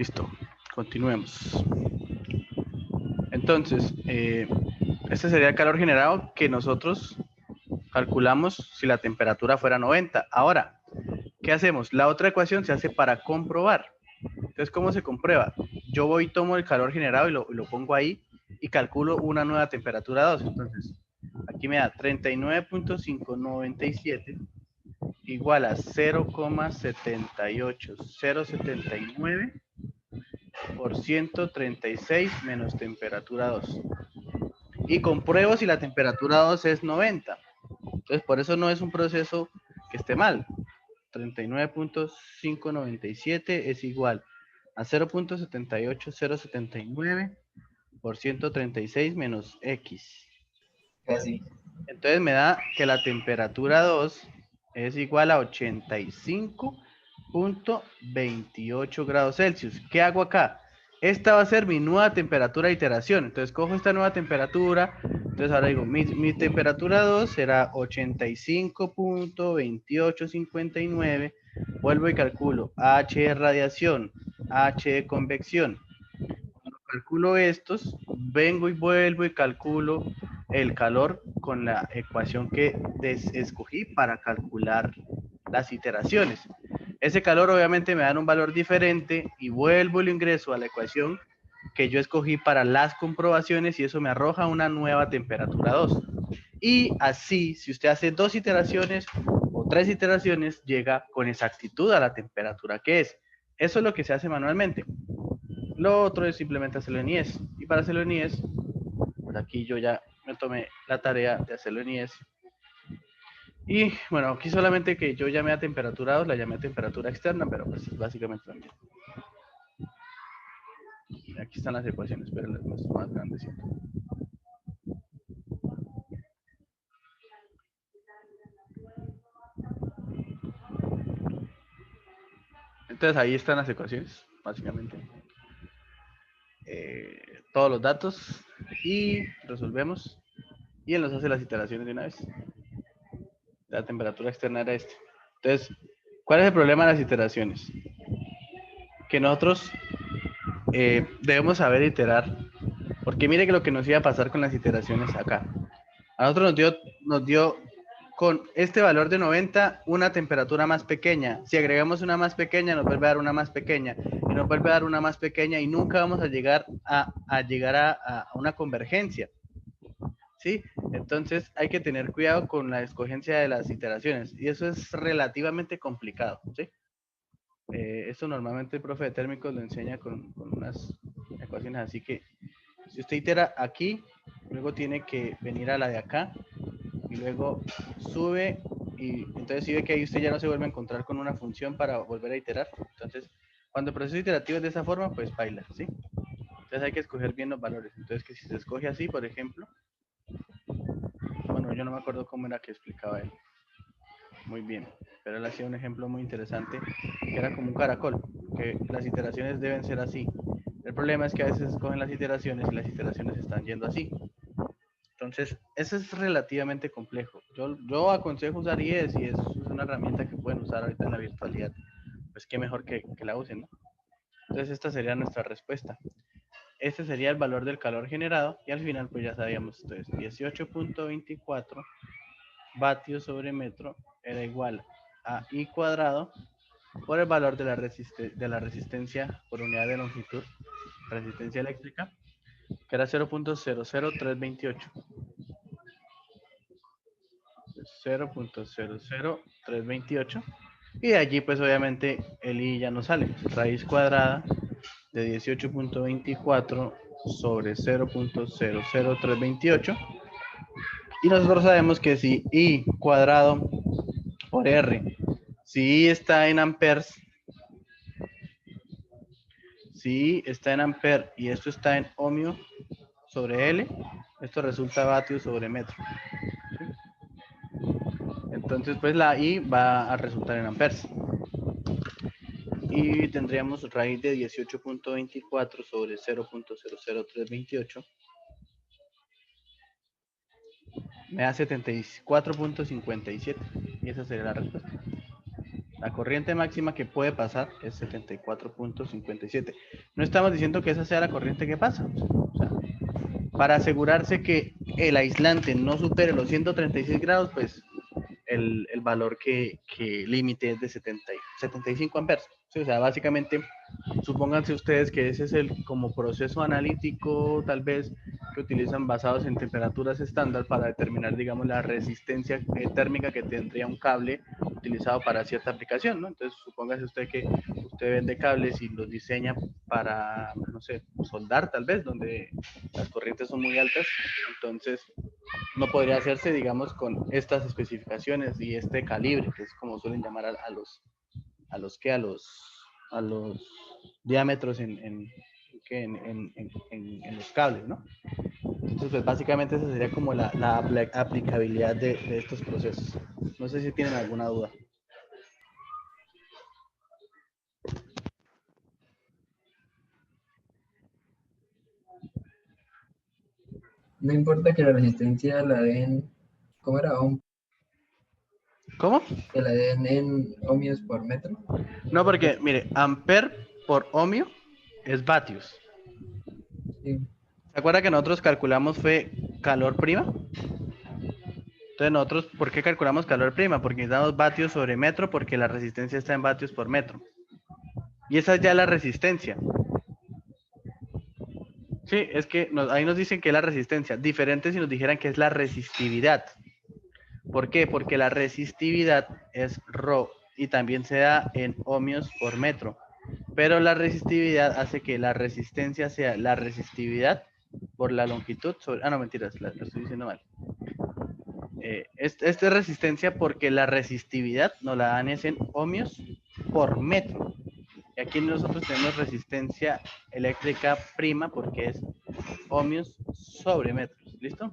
Listo. Continuemos. Entonces, este sería el calor generado que nosotros calculamos si la temperatura fuera 90. Ahora, ¿qué hacemos? La otra ecuación se hace para comprobar. Entonces, ¿cómo se comprueba? Yo voy y tomo el calor generado y lo pongo ahí y calculo una nueva temperatura 2. Entonces, aquí me da 39.597 igual a 0,78079 por 136 menos temperatura 2. Y compruebo si la temperatura 2 es 90. Entonces, por eso no es un proceso que esté mal. 39.597 es igual a 0.78079 por 136 menos X. Casi. Entonces me da que la temperatura 2 es igual a 85.28 grados Celsius. ¿Qué hago acá? Esta va a ser mi nueva temperatura de iteración. Entonces cojo esta nueva temperatura. Entonces ahora digo, mi temperatura 2 será 85.2859. Vuelvo y calculo H de radiación, H de convección. Cuando calculo estos, vengo y vuelvo y calculo el calor con la ecuación que escogí para calcular las iteraciones. Ese calor obviamente me da un valor diferente y vuelvo y lo ingreso a la ecuación que yo escogí para las comprobaciones y eso me arroja una nueva temperatura 2. Y así, si usted hace 2 iteraciones o 3 iteraciones, llega con exactitud a la temperatura que es. Eso es lo que se hace manualmente. Lo otro es simplemente hacerlo en IES. Y para hacerlo en IES, pues aquí yo ya me tomé la tarea de hacerlo en IES. Y bueno, aquí solamente que yo llamé a temperatura 2, la llamé a temperatura externa, pero pues básicamente también. Aquí están las ecuaciones, pero las más grandes. Entonces ahí están las ecuaciones, básicamente. Todos los datos y resolvemos. Y él nos hace las iteraciones de una vez. La temperatura externa era este. Entonces, ¿cuál es el problema de las iteraciones? Que nosotros debemos saber iterar, porque mire que lo que nos iba a pasar con las iteraciones acá. A nosotros nos dio con este valor de 90 una temperatura más pequeña. Si agregamos una más pequeña, nos vuelve a dar una más pequeña. Y nos vuelve a dar una más pequeña y nunca vamos a llegar a una convergencia. ¿Sí? Entonces hay que tener cuidado con la escogencia de las iteraciones. Y eso es relativamente complicado. ¿Sí? Esto normalmente el profe de térmicos lo enseña con unas ecuaciones así que si usted itera aquí, luego tiene que venir a la de acá y luego sube y entonces si ve que ahí usted ya no se vuelve a encontrar con una función para volver a iterar. Entonces, cuando el proceso iterativo es de esa forma, pues baila, ¿sí? Entonces hay que escoger bien los valores. Entonces que si se escoge así, por ejemplo, bueno, yo no me acuerdo cómo era que explicaba él. Muy bien, pero él hacía un ejemplo muy interesante que era como un caracol, que las iteraciones deben ser así. El problema es que a veces escogen las iteraciones y las iteraciones están yendo así. Entonces, eso es relativamente complejo. Yo aconsejo usar IES y es una herramienta que pueden usar ahorita en la virtualidad. Pues qué mejor que la usen, ¿no? Entonces, esta sería nuestra respuesta. Este sería el valor del calor generado y al final pues ya sabíamos, entonces 18.24 vatios sobre metro era igual a I cuadrado por el valor de la resistencia por unidad de longitud, resistencia eléctrica, que era 0.00328. 0.00328 y de allí pues obviamente el I ya no sale, raíz cuadrada de 18.24 sobre 0.00328 y nosotros sabemos que si I cuadrado por R, si I está en amperes, si I está en amper y esto está en ohmio sobre L, esto resulta vatios sobre metro. Entonces pues la I va a resultar en amperes. Y tendríamos raíz de 18.24 sobre 0.00328. Me da 74.57. Y esa sería la respuesta. La corriente máxima que puede pasar es 74.57. No estamos diciendo que esa sea la corriente que pasa. O sea, para asegurarse que el aislante no supere los 136 grados, pues el valor que límite es de 75 amperes. Sí, o sea, básicamente, supónganse ustedes que ese es el como proceso analítico, tal vez, que utilizan basados en temperaturas estándar para determinar, digamos, la resistencia térmica que tendría un cable utilizado para cierta aplicación, ¿no? Entonces, supóngase usted que usted vende cables y los diseña para, no sé, soldar tal vez, donde las corrientes son muy altas. Entonces, no podría hacerse, digamos, con estas especificaciones y este calibre, que es como suelen llamar a los diámetros en los cables, ¿no? Entonces, pues básicamente esa sería como la aplicabilidad de estos procesos. No sé si tienen alguna duda. No importa que la resistencia la den, ¿cómo era? ¿Cómo? Que la den en ohmios por metro. No, porque, mire, amper por ohmio es vatios. Sí, ¿Se acuerda que nosotros calculamos fue calor prima? Entonces nosotros, ¿por qué calculamos calor prima? Porque necesitamos vatios sobre metro, porque la resistencia está en vatios por metro. Y esa es ya la resistencia. Sí, es que ahí nos dicen que es la resistencia. Diferente si nos dijeran que es la resistividad. ¿Por qué? Porque la resistividad es ρ y también se da en ohmios por metro. Pero la resistividad hace que la resistencia sea la resistividad por la longitud sobre... Ah, no, mentiras, lo estoy diciendo mal. Esta es resistencia porque la resistividad nos la dan es en ohmios por metro. Y aquí nosotros tenemos resistencia eléctrica prima porque es ohmios sobre metros. ¿Listo?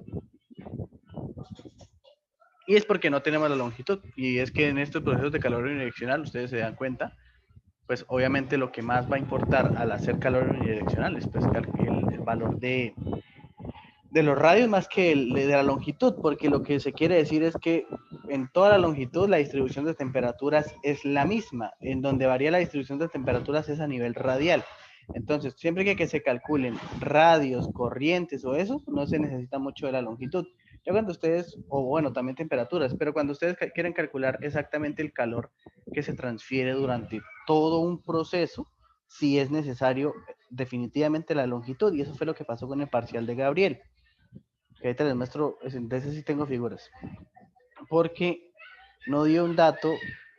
Y es porque no tenemos la longitud. Y es que en estos procesos de calor unidireccional, ustedes se dan cuenta, pues obviamente lo que más va a importar al hacer calor unidireccional es pues el valor de los radios más que de la longitud, porque lo que se quiere decir es que en toda la longitud la distribución de temperaturas es la misma. En donde varía la distribución de temperaturas es a nivel radial. Entonces, siempre que se calculen radios, corrientes o eso, no se necesita mucho de la longitud. Ya cuando ustedes, o bueno, también temperaturas, pero cuando ustedes quieren calcular exactamente el calor que se transfiere durante todo un proceso, sí es necesario definitivamente la longitud, y eso fue lo que pasó con el parcial de Gabriel. Que ahorita les muestro, de ese sí tengo figuras. Porque no dio un dato,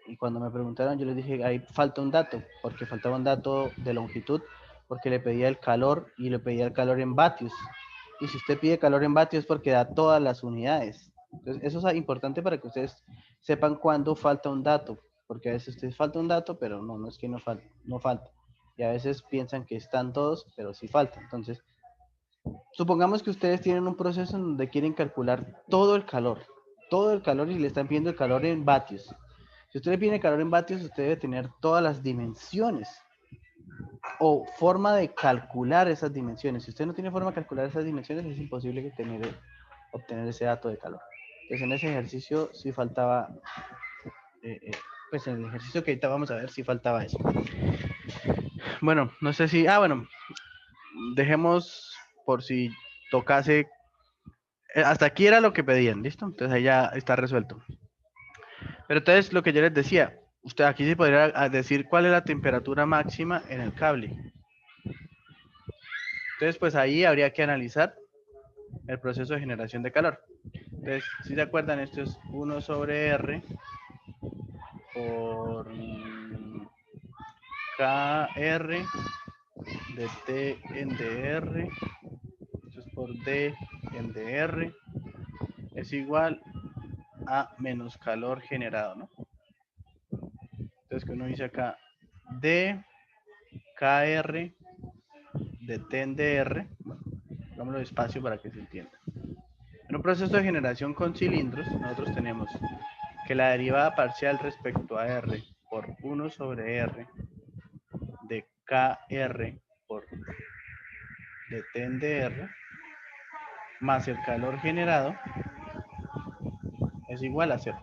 y cuando me preguntaron yo les dije, ahí falta un dato, porque faltaba un dato de longitud, porque le pedía el calor y le pedía el calor en vatios. Y si usted pide calor en vatios es porque da todas las unidades. Entonces, eso es importante para que ustedes sepan cuándo falta un dato, porque a veces ustedes falta un dato, pero no es que no falta, no falta. Y a veces piensan que están todos, pero sí falta. Entonces, supongamos que ustedes tienen un proceso en donde quieren calcular todo el calor y le están pidiendo el calor en vatios. Si usted le pide el calor en vatios, usted debe tener todas las dimensiones o forma de calcular esas dimensiones. Si usted no tiene forma de calcular esas dimensiones, es imposible que obtener ese dato de calor. Entonces, en ese ejercicio sí faltaba, pues en el ejercicio que ahorita vamos a ver, sí faltaba eso. Bueno, no sé si, bueno, dejemos por si tocase. Hasta aquí era lo que pedían, ¿listo? Entonces ahí ya está resuelto. Pero entonces lo que yo les decía, usted aquí se podría decir cuál es la temperatura máxima en el cable. Entonces pues ahí habría que analizar el proceso de generación de calor. Entonces, si se acuerdan, esto es 1 sobre R por KR de T en DR, esto es por D en DR, es igual a menos calor generado, ¿no? Entonces, que uno dice acá, D, KR, de T en DR, bueno, hagámoslo despacio para que se entienda. En un proceso de generación con cilindros, nosotros tenemos que la derivada parcial respecto a R por 1 sobre R de KR por de T en DR más el calor generado es igual a 0.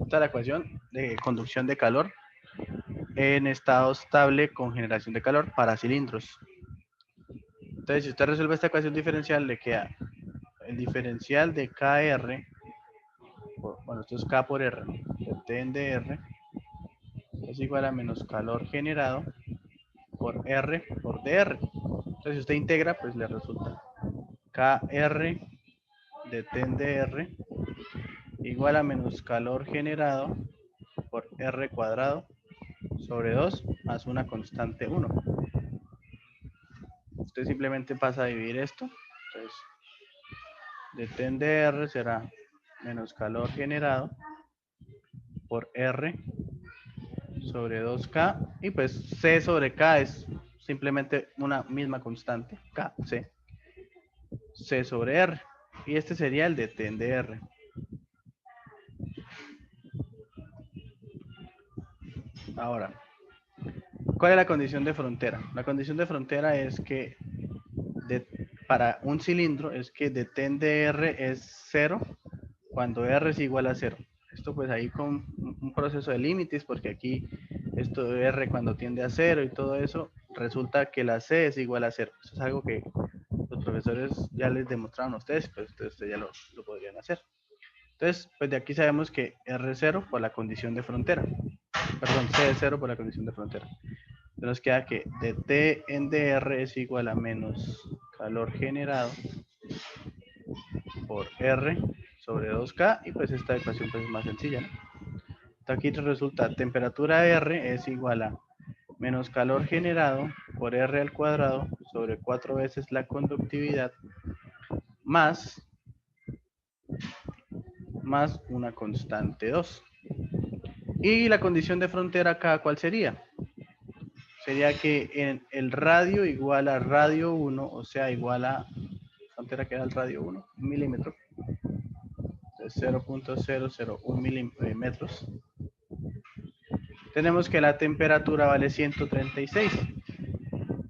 Esta es la ecuación de conducción de calor en estado estable con generación de calor para cilindros. Entonces, si usted resuelve esta ecuación diferencial, le queda el diferencial de KR, bueno, esto es K por R, ¿no? De T en DR es igual a menos calor generado por R por DR. Entonces, si usted integra, pues le resulta KR de T en DR igual a menos calor generado por R cuadrado sobre 2 más una constante 1. Usted simplemente pasa a dividir esto. Entonces, de T en DR será menos calor generado por R sobre 2K. Y pues C sobre K es simplemente una misma constante, K, C. C sobre R. Y este sería el de T en DR. Ahora, ¿cuál es la condición de frontera? La condición de frontera es que para un cilindro es que de T en DR es 0 cuando R es igual a 0. Esto pues ahí con un proceso de límites, porque aquí esto de R cuando tiende a 0 y todo eso, resulta que la C es igual a 0. Eso es algo que los profesores ya les demostraron a ustedes, pues ustedes ya lo podrían hacer. Entonces, pues de aquí sabemos que R es 0 por la condición de frontera. Perdón, C es 0 por la condición de frontera. Entonces nos queda que de T en DR es igual a menos calor generado por R sobre 2K, y pues esta ecuación pues es más sencilla, ¿no? Entonces aquí resulta temperatura R es igual a menos calor generado por R al cuadrado sobre 4 veces la conductividad más una constante 2. Y la condición de frontera acá, ¿cuál sería? Sería que en el radio igual a radio 1, o sea, igual a frontera que era el radio 1, un milímetro, 0.001 milímetros. Tenemos que la temperatura vale 136.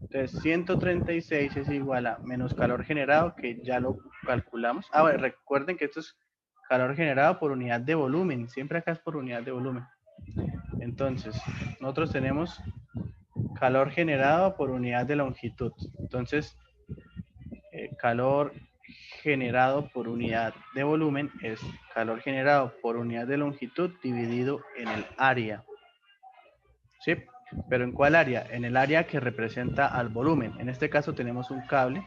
Entonces, 136 es igual a menos calor generado, que ya lo calculamos. Ah, bueno, recuerden que esto es calor generado por unidad de volumen. Siempre acá es por unidad de volumen. Entonces, nosotros tenemos calor generado por unidad de longitud. Entonces, calor generado por unidad de volumen es calor generado por unidad de longitud dividido en el área. ¿Sí? ¿Pero en cuál área? En el área que representa al volumen. En este caso tenemos un cable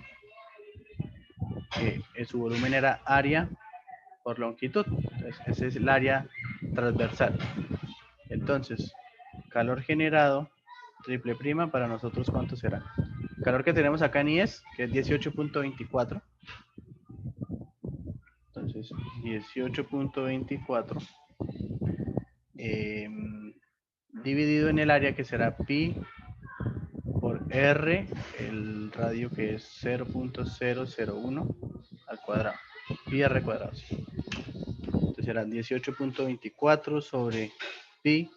que su volumen era área por longitud. Entonces, ese es el área transversal. Entonces, calor generado triple prima para nosotros, ¿cuánto será? El calor que tenemos acá en IES, que es 18.24. Entonces, 18.24 dividido en el área, que será pi por R, el radio que es 0.001 al cuadrado. Pi R cuadrado. ¿Sí? Entonces será 18.24 sobre pi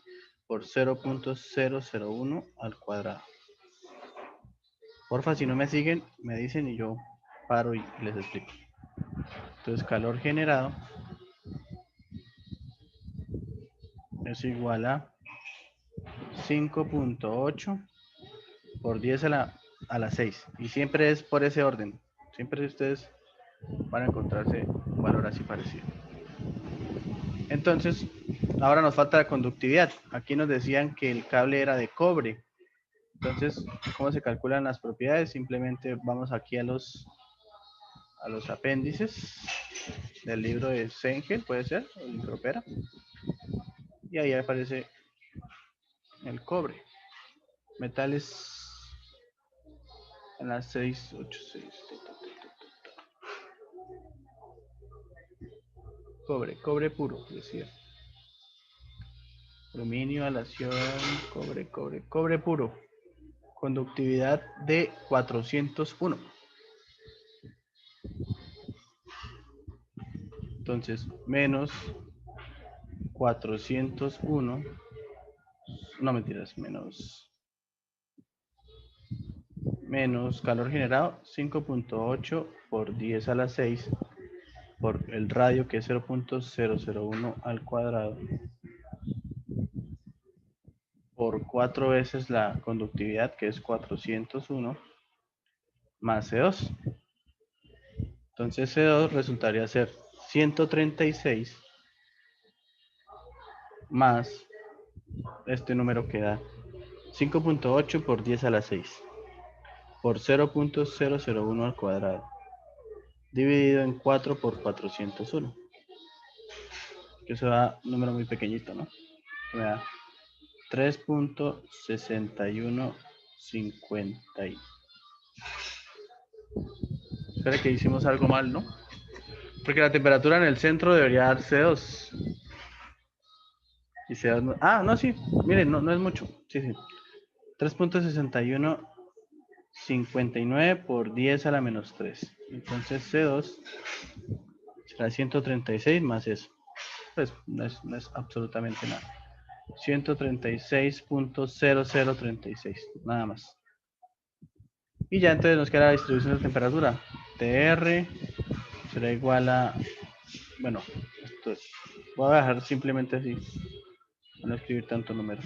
por 0.001 al cuadrado. Porfa, si no me siguen, me dicen y yo paro y les explico. Entonces, calor generado es igual a 5.8 por 10 a la 6. Y siempre es por ese orden. Siempre ustedes van a encontrarse un valor así parecido. Entonces, ahora nos falta la conductividad. Aquí nos decían que el cable era de cobre. Entonces, ¿cómo se calculan las propiedades? Simplemente vamos aquí a los apéndices del libro de Sengel, puede ser, o Micropera. Y ahí aparece el cobre. Metales en las 686. Cobre puro, decía. Aluminio, aleación, cobre puro. Conductividad de 401. Entonces, menos 401. No mentiras, menos calor generado 5.8 por 10 a la 6 por el radio, que es 0.001 al cuadrado, por 4 veces la conductividad, que es 401, más C2. Entonces C2 resultaría ser 136 más este número que da 5.8 por 10 a la 6 por 0.001 al cuadrado dividido en 4 por 401. Que eso da un número muy pequeñito, ¿no? Me da 3.6150. Espera que hicimos algo mal, ¿no? Porque la temperatura en el centro debería dar C2. Y C2 no... Ah, no, sí. Miren, no es mucho. Sí, sí. 3.6159 por 10 a la menos 3. Entonces C2 será 136 más eso. Pues no es absolutamente nada. 136.0036. Nada más. Y ya entonces nos queda la distribución de temperatura. TR será igual a... Bueno, esto es... Voy a dejar simplemente así. No escribir tanto número.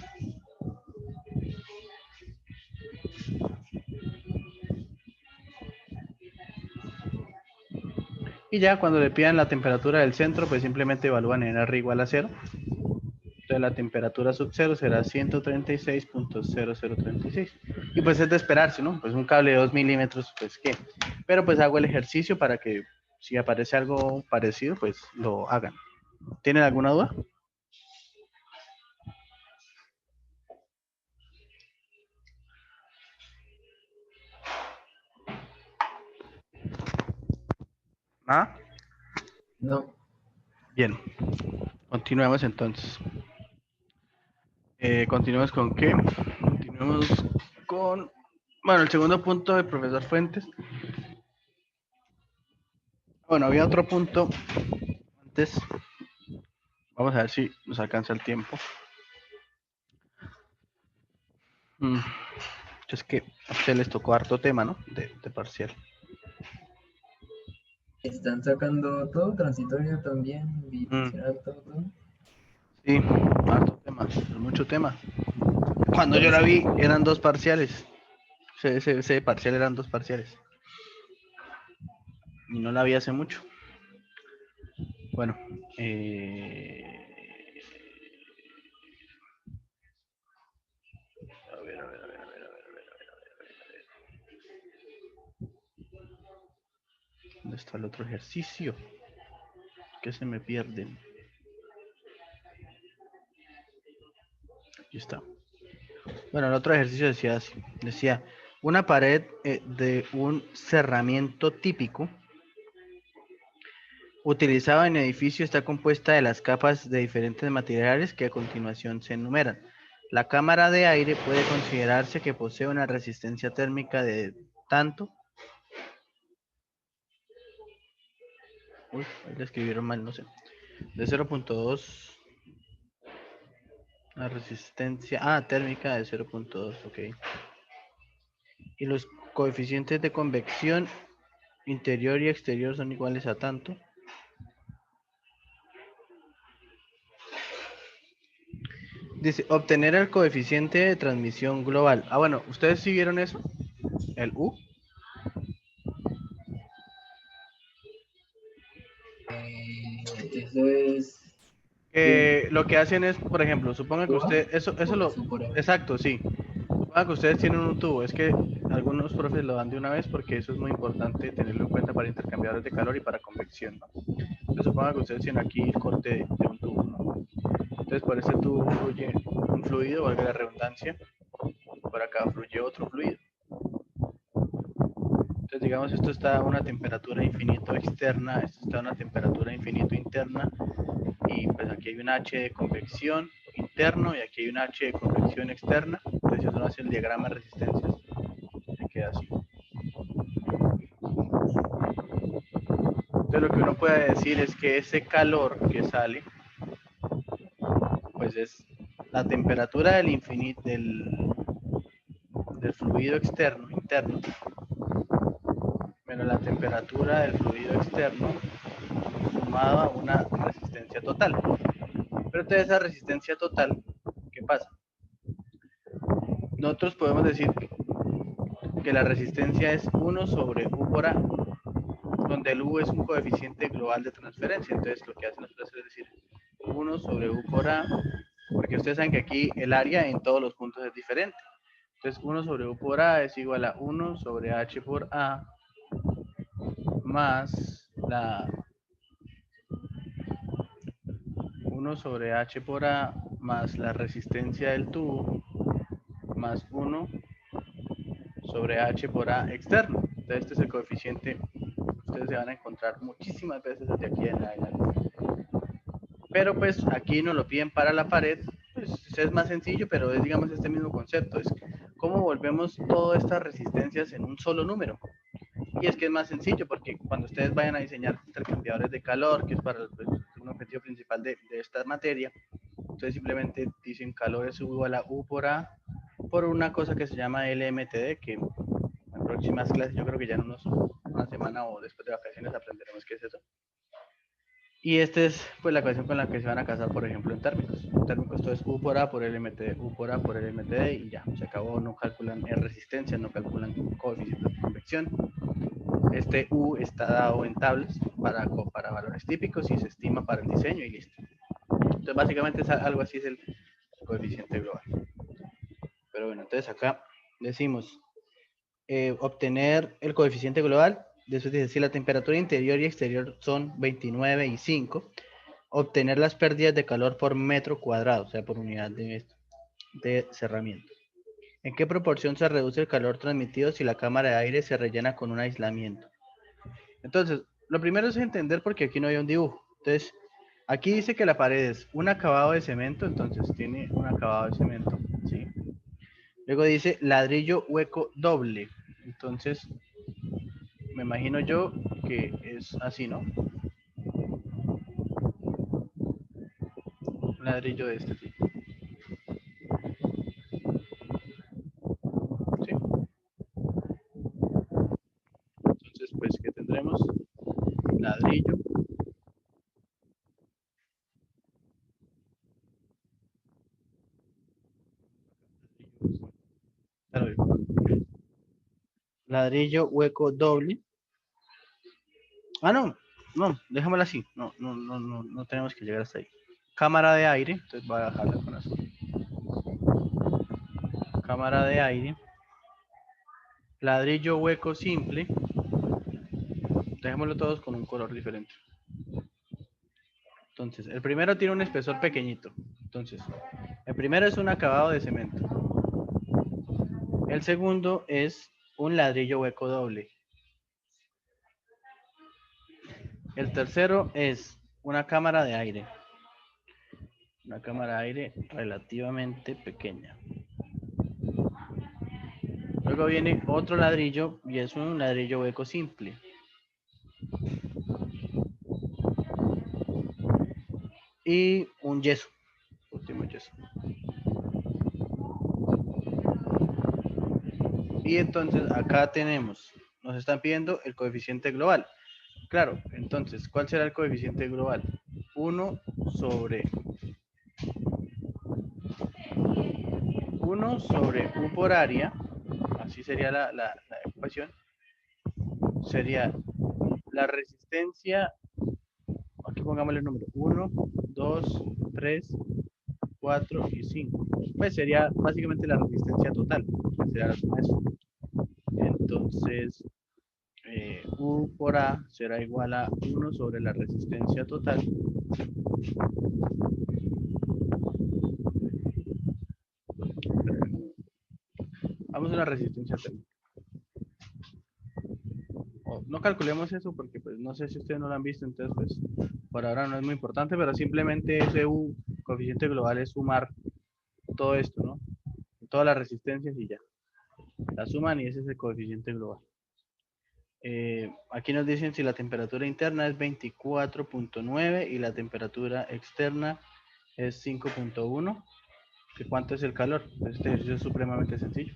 Y ya cuando le pidan la temperatura del centro, pues simplemente evalúan en R igual a 0. Entonces la temperatura sub 0 será 136.0036. Y pues es de esperarse, ¿no? Pues un cable de 2 milímetros, pues qué. Pero pues hago el ejercicio para que si aparece algo parecido, pues lo hagan. ¿Tienen alguna duda? ¿Ah? No. Bien. Continuemos entonces. Continuemos con qué? Continuemos con... Bueno, el segundo punto del profesor Fuentes. Bueno, había otro punto antes. Vamos a ver si nos alcanza el tiempo. Es que a ustedes les tocó harto tema, ¿no? De parcial. Están sacando todo, transitorio también, bidimensional, todo. Sí, harto tema, mucho tema. Cuando yo la vi, eran 2 parciales. Ese parcial eran 2 parciales. Y no la vi hace mucho. Bueno, a ver. ¿Dónde está el otro ejercicio? Que se me pierden. Aquí está. Bueno, el otro ejercicio decía así. Decía, una pared de un cerramiento típico utilizado en edificio está compuesta de las capas de diferentes materiales que a continuación se enumeran. La cámara de aire puede considerarse que posee una resistencia térmica de tanto. Uy, ahí le escribieron mal, no sé. De 0.2. La resistencia térmica de 0.2, ok. Y los coeficientes de convección interior y exterior son iguales a tanto. Dice, obtener el coeficiente de transmisión global. Bueno, ¿ustedes sí vieron eso? El U. Eso es... Lo que hacen es, por ejemplo, supongan que usted, exacto, sí. Supongan que ustedes tienen un tubo. Es que algunos profes lo dan de una vez porque eso es muy importante tenerlo en cuenta para intercambiadores de calor y para convección, ¿no? Entonces supongan que ustedes tienen aquí el corte de un tubo, ¿no? Entonces por ese tubo fluye un fluido, valga la redundancia, por acá fluye otro fluido. Entonces digamos esto está a una temperatura infinito externa, esto está a una temperatura infinito interna, y pues aquí hay un H de convección interno y aquí hay un H de convección externa. Entonces si uno hace el diagrama de resistencias, se queda así. Entonces lo que uno puede decir es que ese calor que sale, pues es la temperatura del infinito del fluido externo, interno, menos la temperatura del fluido externo sumado a una resistencia total. Pero entonces esa resistencia total, ¿qué pasa? nosotros podemos decir que la resistencia es 1 sobre U por A, donde el U es un coeficiente global de transferencia. Entonces lo que hacen los profesores es decir 1 sobre U por A, porque ustedes saben que aquí el área en todos los puntos es diferente. Entonces 1 sobre U por A es igual a 1 sobre H por A más la 1 sobre H por A más la resistencia del tubo más 1 sobre H por A externo. Entonces este es el coeficiente que ustedes se van a encontrar muchísimas veces desde aquí en adelante. Pero pues aquí nos lo piden para la pared, pues es más sencillo, pero es digamos este mismo concepto, es cómo volvemos todas estas resistencias en un solo número. Y es que es más sencillo porque cuando ustedes vayan a diseñar intercambiadores de calor, que es para pues, un objetivo principal de esta materia, entonces simplemente dicen calor es igual a U por A por una cosa que se llama LMTD, que en próximas clases yo creo que ya en una semana o después de vacaciones aprenderemos qué es eso. Y esta es pues la ecuación con la que se van a casar, por ejemplo, en térmicos. En térmicos todo es U por A por LMTD, U por A por LMTD y ya, se acabó, no calculan resistencia, no calculan coeficientes de convección. Este U está dado en tablas para valores típicos y se estima para el diseño y listo. Entonces básicamente es algo así es el coeficiente global. Pero bueno, entonces acá decimos obtener el coeficiente global. Eso dice, si la temperatura interior y exterior son 29 y 5, obtener las pérdidas de calor por metro cuadrado, o sea, por unidad de cerramiento. ¿En qué proporción se reduce el calor transmitido si la cámara de aire se rellena con un aislamiento? Entonces, lo primero es entender porque aquí no hay un dibujo. Entonces, aquí dice que la pared es un acabado de cemento, entonces tiene un acabado de cemento, ¿sí? Luego dice ladrillo hueco doble. Entonces, me imagino yo que es así, ¿no? Un ladrillo de este tipo. ¿Sí? Entonces, pues, ¿qué tendremos? Ladrillo. Ladrillo hueco doble. Ah, no, no, déjamela así. No tenemos que llegar hasta ahí. Cámara de aire, entonces voy a bajarla con azul. Cámara de aire. Ladrillo hueco simple. Dejémoslo todos con un color diferente. Entonces, el primero tiene un espesor pequeñito. Entonces, el primero es un acabado de cemento. El segundo es un ladrillo hueco doble. El tercero es una cámara de aire. Una cámara de aire relativamente pequeña. Luego viene otro ladrillo y es un ladrillo hueco simple. Y un yeso. Último yeso. Y entonces acá tenemos, nos están pidiendo el coeficiente global. Claro, entonces, ¿cuál será el coeficiente global? 1 sobre 1 sobre U por área, así sería la ecuación, sería la resistencia, aquí pongámosle el número, 1, 2, 3, 4 y 5. Pues sería básicamente la resistencia total, que será la suma de eso. Entonces, U por A será igual a 1 sobre la resistencia total vamos a la resistencia térmica. No calculemos eso porque pues no sé si ustedes no lo han visto, entonces pues por ahora no es muy importante, pero simplemente ese U, coeficiente global, es sumar todo esto, ¿no? Todas las resistencias y ya. La suman y ese es el coeficiente global. Aquí nos dicen si la temperatura interna es 24.9 y la temperatura externa es 5.1. ¿Cuánto es el calor? Este ejercicio es supremamente sencillo.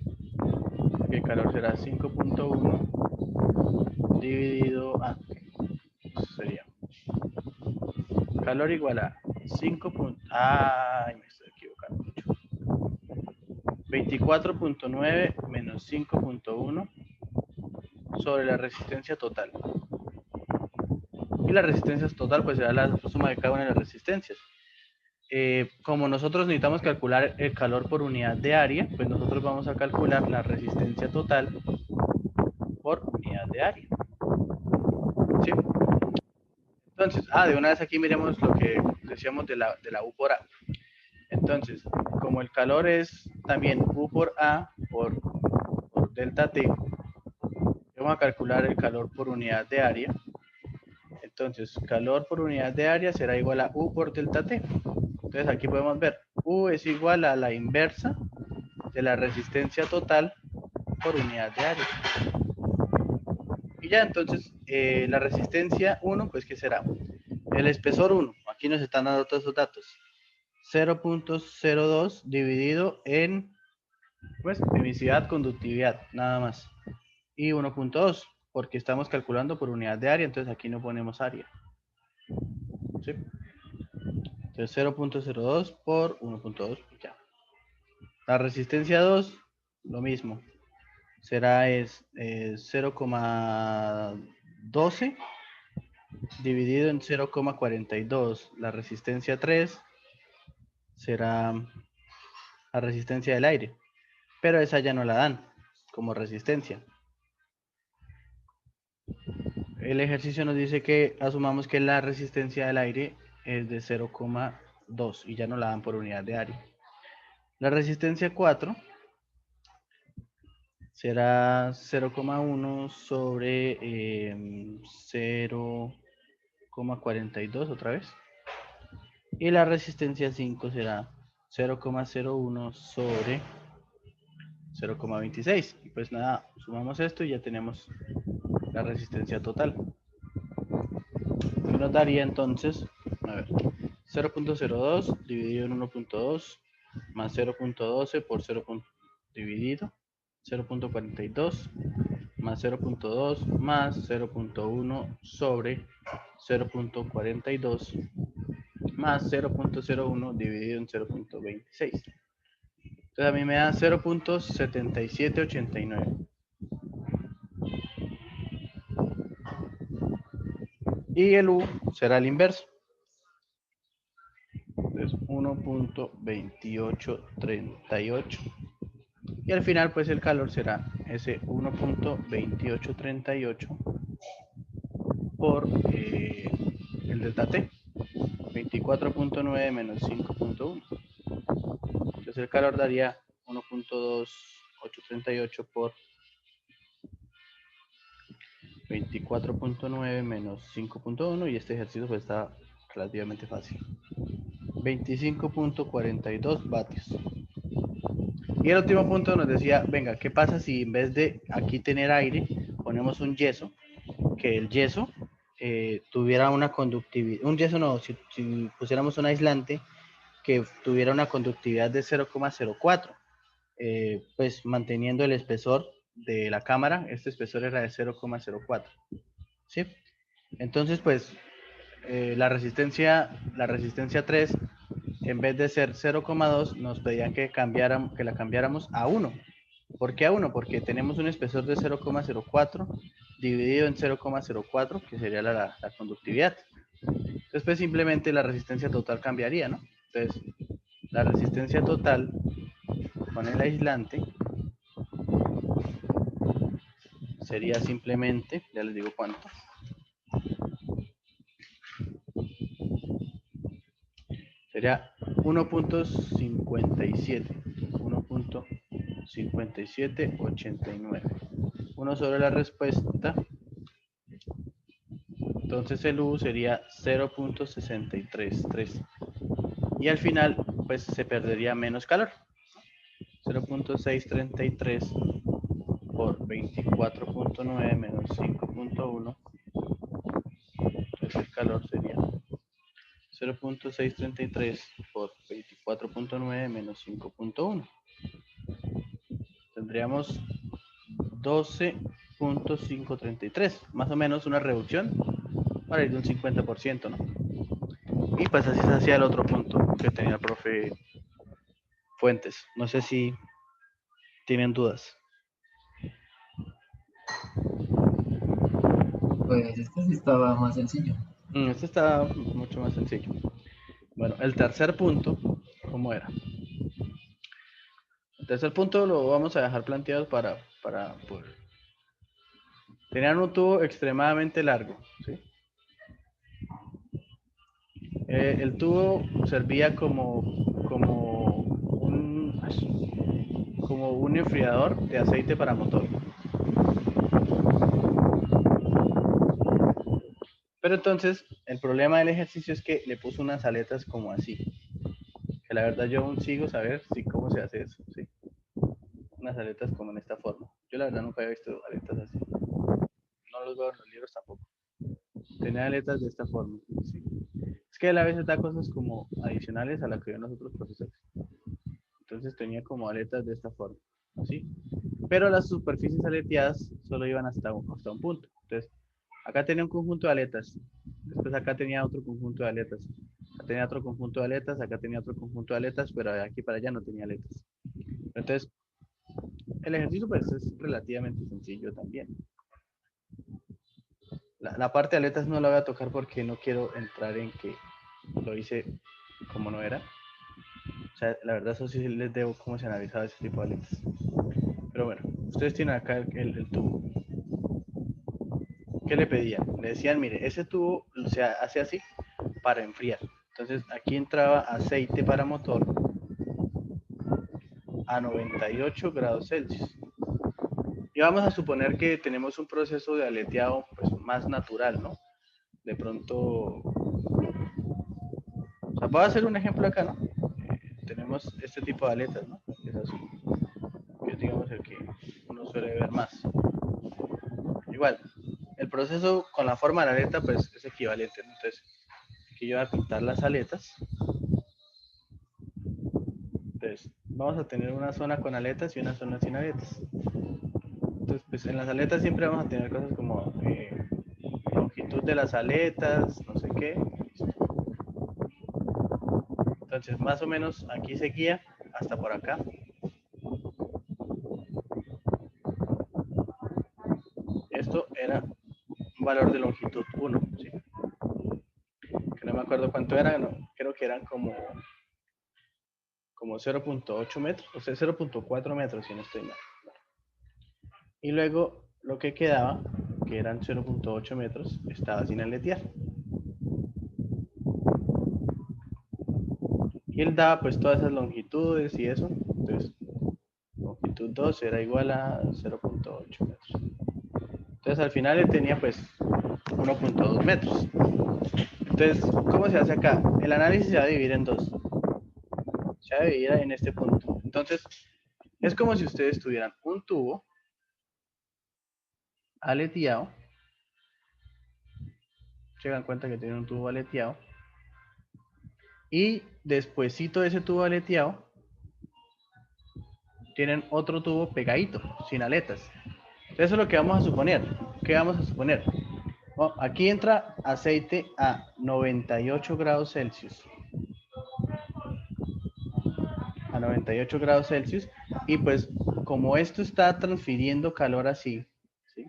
El calor será 5.1 dividido a sería calor igual a 5. Ay, me estoy equivocando mucho. 24.9 menos 5.1 sobre la resistencia total. Y la resistencia total pues será la suma de cada una de las resistencias. Como nosotros necesitamos calcular el calor por unidad de área, pues nosotros vamos a calcular la resistencia total por unidad de área. ¿Sí? Entonces, de una vez aquí miremos lo que decíamos de la U por A. Entonces, como el calor es también U por A por delta T, vamos a calcular el calor por unidad de área. Entonces, calor por unidad de área será igual a U por delta T. Entonces, aquí podemos ver, U es igual a la inversa de la resistencia total por unidad de área. Y ya, entonces, la resistencia 1, pues, ¿qué será? El espesor 1, aquí nos están dando todos esos datos. 0.02 dividido en, pues, emisividad, conductividad, nada más. Y 1.2, porque estamos calculando por unidad de área, entonces aquí no ponemos área. ¿Sí? Entonces 0.02 por 1.2, ya. La resistencia 2, lo mismo. Será 0.12 dividido en 0.42. La resistencia 3 será la resistencia del aire. Pero esa ya no la dan como resistencia. El ejercicio nos dice que asumamos que la resistencia del aire es de 0.2 y ya no la dan por unidad de área. La resistencia 4 será 0.1 sobre 0.42 otra vez. Y la resistencia 5 será 0.01 sobre 0.26. Y pues nada, sumamos esto y ya tenemos la resistencia total. Y nos daría entonces, a ver, 0.02 dividido en 1.2 más 0.12 por 0. Dividido 0.42 más 0.2 más 0.1 sobre 0.42 más 0.01 dividido en 0.26. Entonces a mí me da 0.7789. Y el U será el inverso. Entonces 1.2838. Y al final pues el calor será ese 1.2838 por el delta T. 24.9 menos 5.1. Entonces el calor daría 1.2838 por 24.9 menos 5.1 y este ejercicio pues está relativamente fácil. 25.42 vatios. Y el último punto nos decía, venga, ¿qué pasa si en vez de aquí tener aire, ponemos un yeso? Que el yeso tuviera una conductividad, un yeso no, si pusiéramos un aislante que tuviera una conductividad de 0.04, pues manteniendo el espesor de la cámara, este espesor era de 0.04, ¿sí? Entonces, pues, la resistencia 3, en vez de ser 0.2, nos pedían que la cambiáramos a 1. ¿Por qué a 1? Porque tenemos un espesor de 0.04 dividido en 0.04, que sería la conductividad. Entonces, pues, simplemente la resistencia total cambiaría, ¿no? Entonces, la resistencia total con el aislante sería simplemente, ya les digo cuánto, sería 1.5789. 1 sobre la respuesta. Entonces el U sería 0.633. Y al final, pues se perdería menos calor. 0.633 por 24.9 menos 5.1. Entonces el calor sería 0.633 por 24.9 menos 5.1. Tendríamos 12.533, más o menos una reducción para ir de un 50%, ¿no? Y pues así se hacía el otro punto que tenía el profe Fuentes. No sé si ¿Tienen dudas? Pues este sí estaba más sencillo. Este está mucho más sencillo. Bueno, el tercer punto, ¿cómo era? El tercer punto lo vamos a dejar planteado para poder. Tenían un tubo extremadamente largo, ¿sí? El tubo servía como un enfriador de aceite para motor. Pero entonces, el problema del ejercicio es que le puso unas aletas como así. Que la verdad yo aún sigo saber cómo se hace eso, ¿sí? Unas aletas como en esta forma. Yo la verdad nunca había visto aletas así. No los veo en los libros tampoco. Tenía aletas de esta forma, ¿sí? Es que él a veces da cosas como adicionales a las que ven nosotros profesores. Entonces tenía como aletas de esta forma, ¿sí? Pero las superficies aleteadas solo iban hasta un punto. Entonces, acá tenía un conjunto de aletas. Después acá tenía otro conjunto de aletas. Acá tenía otro conjunto de aletas. Acá tenía otro conjunto de aletas. Pero de aquí para allá no tenía aletas. Entonces, el ejercicio pues es relativamente sencillo también. La parte de aletas no la voy a tocar porque no quiero entrar en que lo hice como no era. O sea, la verdad eso sí les debo cómo se analizaba ese tipo de aletas. Pero bueno, ustedes tienen acá el tubo. ¿Qué le pedían? Le decían, mire, ese tubo se hace así para enfriar. Entonces aquí entraba aceite para motor a 98 grados Celsius. Y vamos a suponer que tenemos un proceso de aleteado pues, más natural, ¿no? De pronto, o sea, voy a hacer un ejemplo acá, ¿no? Tenemos este tipo de aletas, ¿no? Es azul, que es digamos el que uno suele ver más. Igual, el proceso con la forma de la aleta pues es equivalente, ¿no? Entonces, aquí yo voy a pintar las aletas. Entonces, vamos a tener una zona con aletas y una zona sin aletas. Entonces, pues en las aletas siempre vamos a tener cosas como longitud de las aletas, no sé qué. Entonces, más o menos aquí seguía hasta por acá. Esto era un valor de longitud 1, ¿sí? Que no me acuerdo cuánto era, no, creo que eran como 0.8 metros, o sea, 0.4 metros, si no estoy mal. Y luego lo que quedaba, que eran 0.8 metros, estaba sin aletear. Y él daba pues todas esas longitudes y eso. Entonces, longitud 2 era igual a 0.8 metros. Entonces al final él tenía pues 1.2 metros. Entonces, ¿cómo se hace acá? El análisis se va a dividir en dos. Se va a dividir en este punto. Entonces, es como si ustedes tuvieran un tubo aleteado. Se dan cuenta que tienen un tubo aleteado. Y despuesito de ese tubo aleteado, tienen otro tubo pegadito, sin aletas. Entonces, eso es lo que vamos a suponer. ¿Qué vamos a suponer? Oh, aquí entra aceite a 98 grados Celsius. A 98 grados Celsius. Y pues, como esto está transfiriendo calor así, ¿sí?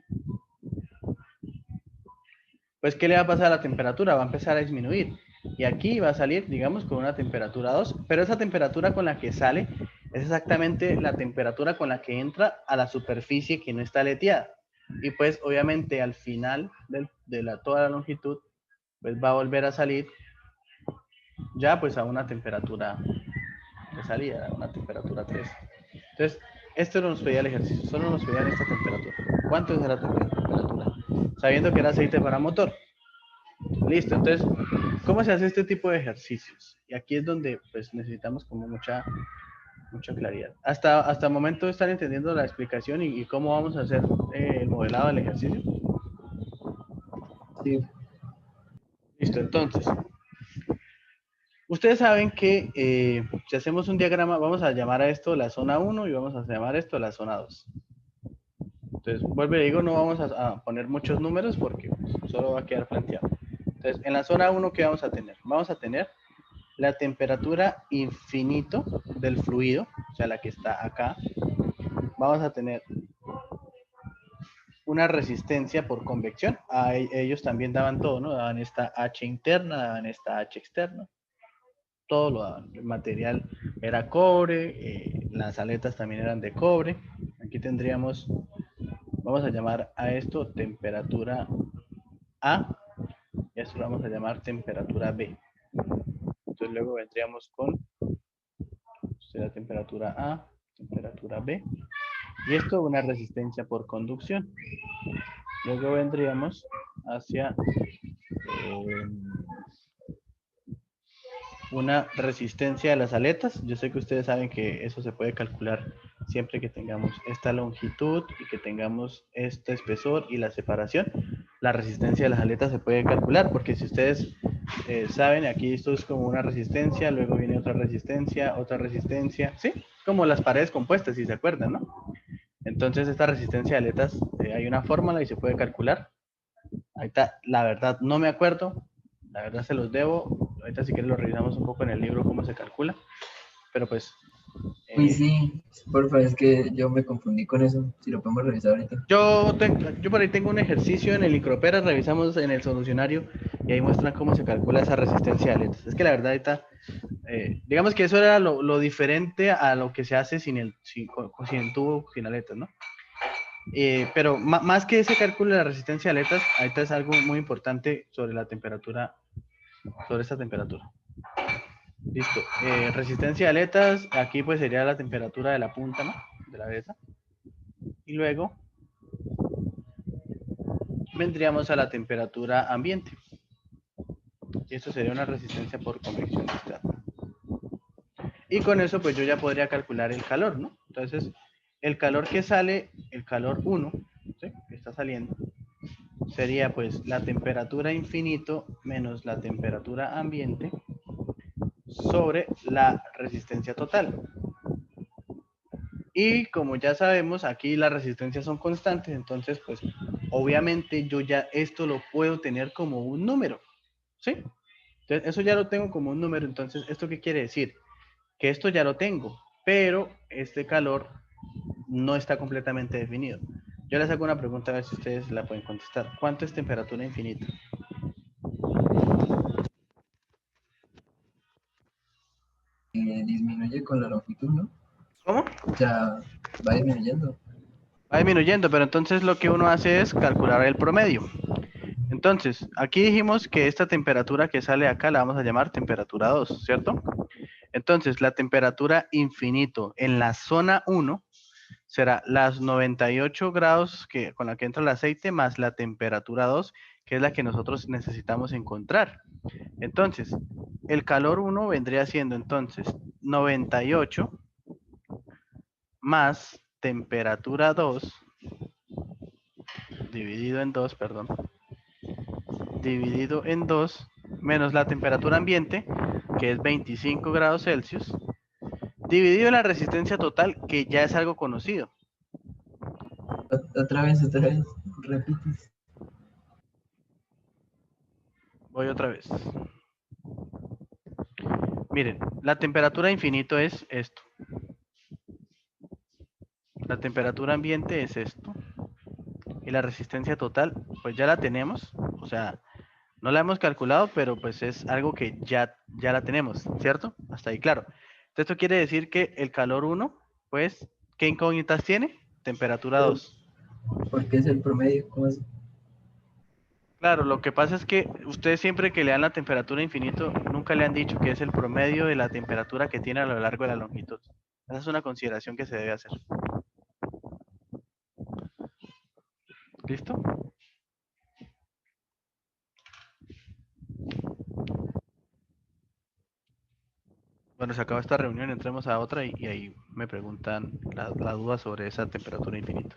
Pues, ¿qué le va a pasar a la temperatura? Va a empezar a disminuir. Y aquí va a salir, digamos, con una temperatura 2. Pero esa temperatura con la que sale es exactamente la temperatura con la que entra a la superficie que no está aleteada. Y pues, obviamente, al final de toda la longitud, pues va a volver a salir ya pues a una temperatura de salida, a una temperatura 3. Entonces, esto no nos pedía el ejercicio, solo nos pedían esta temperatura. ¿Cuánto es la temperatura? Sabiendo que era aceite para motor. Listo, entonces, ¿cómo se hace este tipo de ejercicios? Y aquí es donde pues necesitamos como mucha claridad. Hasta el momento están entendiendo la explicación y cómo vamos a hacer el modelado del ejercicio. Sí. Listo, entonces, ustedes saben que si hacemos un diagrama, vamos a llamar a esto la zona 1 y vamos a llamar esto la zona 2. Entonces, vuelvo y digo, no vamos a poner muchos números porque pues, solo va a quedar planteado. Entonces, en la zona 1, ¿qué vamos a tener? Vamos a tener la temperatura infinito del fluido, o sea, la que está acá, vamos a tener una resistencia por convección. Ellos también daban todo, ¿no? Daban esta H interna, daban esta H externa. Todo lo daban. El material era cobre, las aletas también eran de cobre. Aquí tendríamos, vamos a llamar a esto temperatura A, y a esto lo vamos a llamar temperatura B. Entonces luego vendríamos con la temperatura A, temperatura B, y esto una resistencia por conducción. Luego vendríamos hacia una resistencia a las aletas. Yo sé que ustedes saben que eso se puede calcular siempre que tengamos esta longitud y que tengamos este espesor y la separación. La resistencia de las aletas se puede calcular, porque si ustedes saben, aquí esto es como una resistencia, luego viene otra resistencia, ¿sí? Como las paredes compuestas, si se acuerdan, ¿no? Entonces esta resistencia de aletas, hay una fórmula y se puede calcular. Ahorita, la verdad, no me acuerdo, la verdad se los debo. Ahorita si quieren lo revisamos un poco en el libro cómo se calcula, pero pues... Uy, sí, porfa, es que yo me confundí con eso. Si lo podemos revisar ahorita. Yo por ahí tengo un ejercicio en el Icropera, revisamos en el solucionario y ahí muestran cómo se calcula esa resistencia de aletas. Es que la verdad ahorita, digamos que eso era lo diferente a lo que se hace sin el tubo, sin aletas, ¿no? Pero más que ese cálculo de la resistencia de aletas, ahorita es algo muy importante sobre la temperatura, sobre esta temperatura. Listo. Resistencia de aletas, aquí pues sería la temperatura de la punta, ¿no? De la aleta. Y luego vendríamos a la temperatura ambiente. Y esto sería una resistencia por convección externa. Y con eso pues yo ya podría calcular el calor, ¿no? Entonces, el calor que sale, el calor 1, ¿sí? Que está saliendo, sería pues la temperatura infinito menos la temperatura ambiente sobre la resistencia total. Y como ya sabemos, aquí las resistencias son constantes, entonces pues obviamente yo ya esto lo puedo tener como un número, ¿sí? Entonces eso ya lo tengo como un número, entonces ¿esto qué quiere decir? Que esto ya lo tengo, pero este calor no está completamente definido. Yo les hago una pregunta a ver si ustedes la pueden contestar. ¿Cuánto es temperatura infinita? Disminuye con la longitud, ¿no? ¿Cómo? O sea, va disminuyendo. Va disminuyendo, pero entonces lo que uno hace es calcular el promedio. Entonces, aquí dijimos que esta temperatura que sale acá la vamos a llamar temperatura 2, ¿cierto? Entonces, la temperatura infinito en la zona 1 será las 98 grados con la que entra el aceite más la temperatura 2, que es la que nosotros necesitamos encontrar. Entonces, el calor 1 vendría siendo entonces 98 más temperatura 2 dividido en 2, perdón, dividido en 2 menos la temperatura ambiente, que es 25 grados Celsius, dividido en la resistencia total, que ya es algo conocido. Otra vez, repites. Voy otra vez. Miren, la temperatura infinito es esto. La temperatura ambiente es esto. Y la resistencia total, pues ya la tenemos. O sea, no la hemos calculado, pero pues es algo que ya la tenemos, ¿cierto? Hasta ahí, claro. Entonces, esto quiere decir que el calor 1, pues, ¿qué incógnitas tiene? Temperatura Pero, 2. ¿por qué es el promedio? ¿Cómo es? Claro, lo que pasa es que ustedes siempre que le dan la temperatura infinito, nunca le han dicho que es el promedio de la temperatura que tiene a lo largo de la longitud. Esa es una consideración que se debe hacer. ¿Listo? Bueno, se acaba esta reunión, entremos a otra y ahí me preguntan la duda sobre esa temperatura infinita.